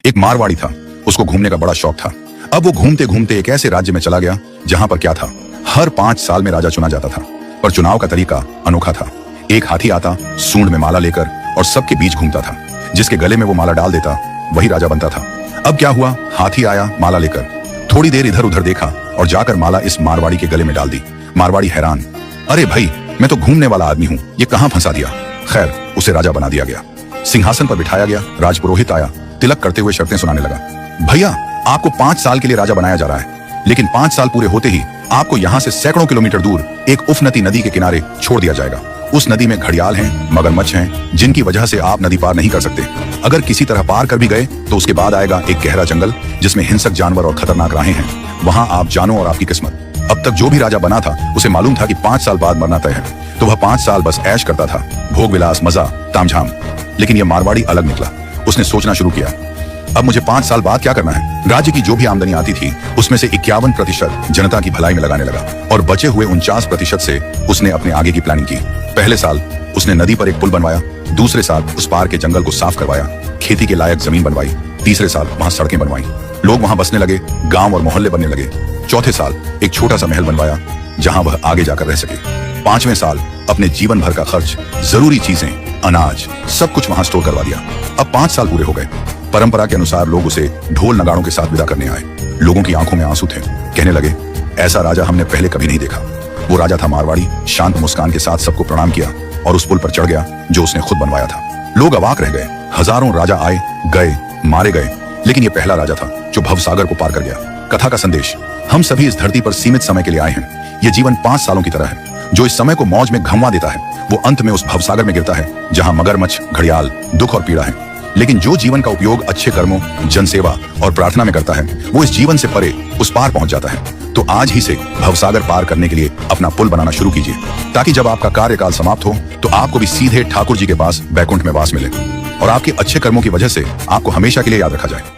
एक मारवाड़ी था, उसको घूमने का बड़ा शौक था। अब वो घूमते घूमते एक ऐसे राज्य में चला गया जहां पर क्या था, हर 5 साल में राजा चुना जाता था, पर चुनाव का तरीका अनोखा था। एक हाथी आता सूंड में माला लेकर और सबके बीच घूमता था। जिसके गले में वो माला डाल देता वही राजा बनता था। अब क्या हुआ, हाथी आया माला लेकर, थोड़ी देर इधर उधर देखा और जाकर माला इस मारवाड़ी के गले में डाल दी। मारवाड़ी हैरान, अरे भाई मैं तो घूमने वाला आदमी हूँ, ये कहाँ फंसा दिया। खैर उसे राजा बना दिया गया, सिंहासन पर बिठाया गया। राजपुरोहित आया, तिलक करते हुए शर्तें सुनाने लगा। भैया आपको 5 साल के लिए राजा बनाया जा रहा है, लेकिन 5 साल पूरे होते ही आपको यहाँ से सैकड़ों किलोमीटर दूर एक उफनती नदी के किनारे छोड़ दिया जाएगा। उस नदी में घड़ियाल हैं, मगरमच्छ हैं, जिनकी वजह से आप नदी पार नहीं कर सकते। अगर किसी तरह पार कर भी गए तो उसके बाद आएगा एक गहरा जंगल जिसमें हिंसक जानवर और खतरनाक राहें हैं। वहां आप जानो और आपकी किस्मत। अब तक जो भी राजा बना था उसे मालूम था कि 5 साल बाद मरना तय है, तो वह 5 साल बस ऐश करता था, भोग विलास, मजा, तामझाम। लेकिन यह मारवाड़ी अलग निकला। उसने सोचना शुरू किया, अब मुझे 5 साल बाद क्या करना है। राज्य की जो भी आमदनी आती थी उसमें से 51% जनता की भलाई में लगाने लगा और बचे हुए 49% से उसने अपने आगे की प्लानिंग की। पहले साल उसने नदी पर एक पुल बनवाया, दूसरे साल उस पार के जंगल को साफ करवाया, खेती के लायक जमीन बनवाई, तीसरे साल वहां सड़कें बनवाई, लोग वहां बसने लगे, गांव और मोहल्ले बनने लगे। चौथे साल एक छोटा सा महल बनवाया जहां वह आगे जाकर रह सके। 5वें साल अपने जीवन भर का खर्च, जरूरी चीजें, अनाज, सब कुछ वहां स्टोर करवा दिया। अब 5 साल पूरे हो गए। परंपरा के अनुसार लोग उसे ढोल नगाड़ों के साथ विदा करने आए। लोगों की आंखों में आंसू थे, कहने लगे ऐसा राजा हमने पहले कभी नहीं देखा। वो राजा था मारवाड़ी, शांत मुस्कान के साथ सबको प्रणाम किया और उस पुल पर चढ़ गया जो उसने खुद बनवाया था। लोग अवाक रह गए। हजारों राजा आए गए, मारे गए, लेकिन ये पहला राजा था जो भवसागर को पार कर गया। कथा का संदेश, हम सभी इस धरती पर सीमित समय के लिए आए हैं। ये जीवन 5 सालों की तरह है। जो इस समय को मौज में घमवा देता है वो अंत में उस भवसागर में गिरता है जहां मगरमच्छ, घड़ियाल, दुख और पीड़ा है। लेकिन जो जीवन का उपयोग अच्छे कर्मों, जनसेवा और प्रार्थना में करता है वो इस जीवन से परे उस पार पहुंच जाता है। तो आज ही से भवसागर पार करने के लिए अपना पुल बनाना शुरू कीजिए, ताकि जब आपका कार्यकाल समाप्त हो तो आपको भी सीधे ठाकुर जी के पास बैकुंठ में वास मिले और आपके अच्छे कर्मों की वजह से आपको हमेशा के लिए याद रखा जाए।